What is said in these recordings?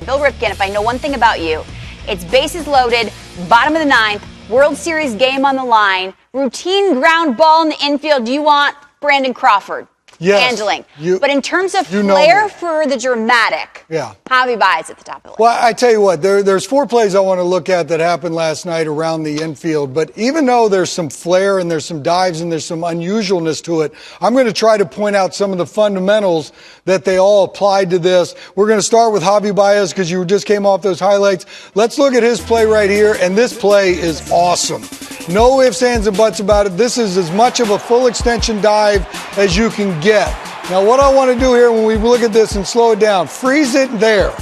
Bill Ripken, if I know one thing about you, it's bases loaded, bottom of the ninth, World Series game on the line, routine ground ball in the infield. You want Brandon Crawford handling. But in terms of flair for the dramatic, Javi Baez at the top of the list. Well, I tell you what, there's 4 plays I want to look at that happened last night around the infield. But even though there's some flair and there's some dives and there's some unusualness to it, I'm going to try to point out some of the fundamentals that they all applied to this. We're going to start with Javi Baez because you just came off those highlights. Let's look at his play right here, and this play is awesome. No ifs, ands, and buts about it. This is as much of a full extension dive as you can get. Now, what I want to do here when we look at this and slow it down, freeze it there.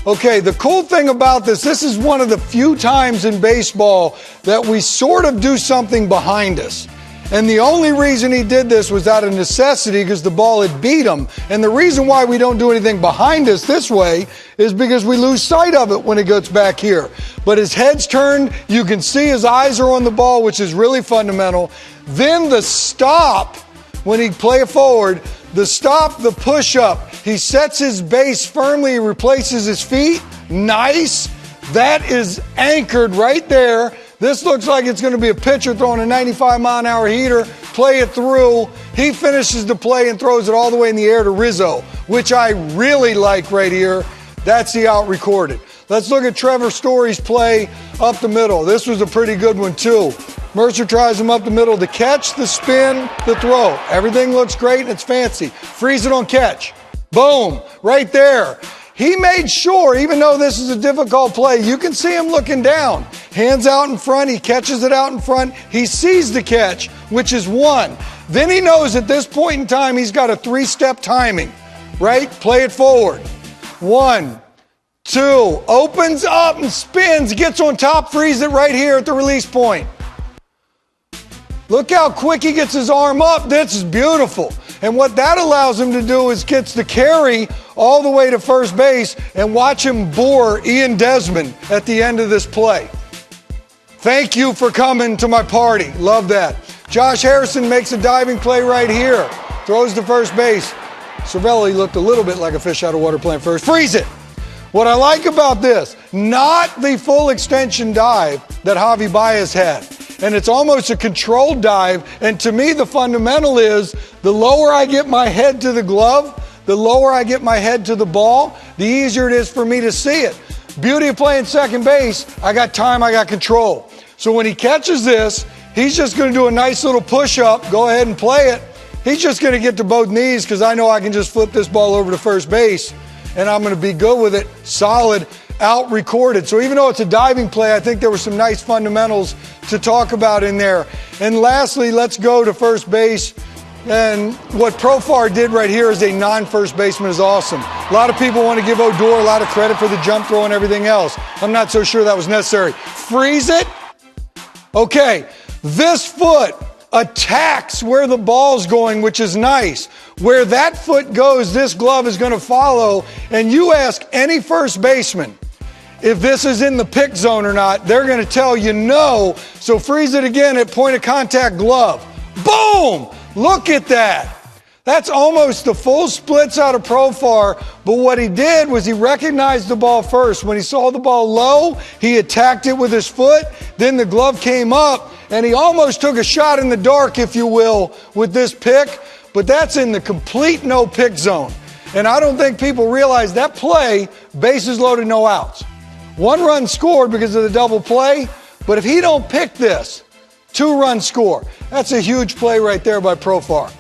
Okay, the cool thing about this is one of the few times in baseball that we sort of do something behind us. And the only reason he did this was out of necessity because the ball had beat him. And the reason why we don't do anything behind us this way is because we lose sight of it when it gets back here. But his head's turned. You can see his eyes are on the ball, which is really fundamental. Then the stop, when he play it forward, the stop, the push-up. He sets his base firmly. He replaces his feet. Nice. That is anchored right there. This looks like it's going to be a pitcher throwing a 95-mile-an-hour heater. Play it through. He finishes the play and throws it all the way in the air to Rizzo, which I really like right here. That's the out recorded. Let's look at Trevor Story's play up the middle. This was a pretty good one, too. Mercer tries him up the middle. The catch, the spin, the throw. Everything looks great and it's fancy. Freeze it on catch. Boom. Right there. He made sure, even though this is a difficult play, you can see him looking down. Hands out in front. He catches it out in front. He sees the catch, which is 1. Then he knows at this point in time he's got a 3-step timing, right? Play it forward. 1, 2, opens up and spins, gets on top, frees it right here at the release point. Look how quick he gets his arm up. This is beautiful. And what that allows him to do is gets the carry all the way to first base and watch him bore Ian Desmond at the end of this play. Thank you for coming to my party. Love that. Josh Harrison makes a diving play right here. Throws to first base. Cervelli looked a little bit like a fish out of water playing first. Freeze it. What I like about this, not the full extension dive that Javi Baez had. And it's almost a controlled dive. And to me, the fundamental is the lower I get my head to the glove, the lower I get my head to the ball, the easier it is for me to see it. Beauty of playing second base, I got time, I got control. So when he catches this, he's just going to do a nice little push-up, go ahead and play it. He's just going to get to both knees because I know I can just flip this ball over to first base, and I'm going to be good with it, solid, out recorded. So even though it's a diving play, I think there were some nice fundamentals to talk about in there. And lastly, let's go to first base. And what Profar did right here as a non-first baseman is awesome. A lot of people want to give Odor a lot of credit for the jump throw and everything else. I'm not so sure that was necessary. Freeze it. Okay, this foot attacks where the ball's going, which is nice. Where that foot goes, this glove is going to follow. And you ask any first baseman if this is in the pick zone or not, they're going to tell you no. So freeze it again at point of contact glove. Boom! Look at that. That's almost the full splits out of Profar, but what he did was he recognized the ball first. When he saw the ball low, he attacked it with his foot, then the glove came up, and he almost took a shot in the dark, if you will, with this pick, but that's in the complete no-pick zone. And I don't think people realize that play, bases loaded, no outs. 1 run scored because of the double play, but if he don't pick this, 2-run score. That's a huge play right there by Profar.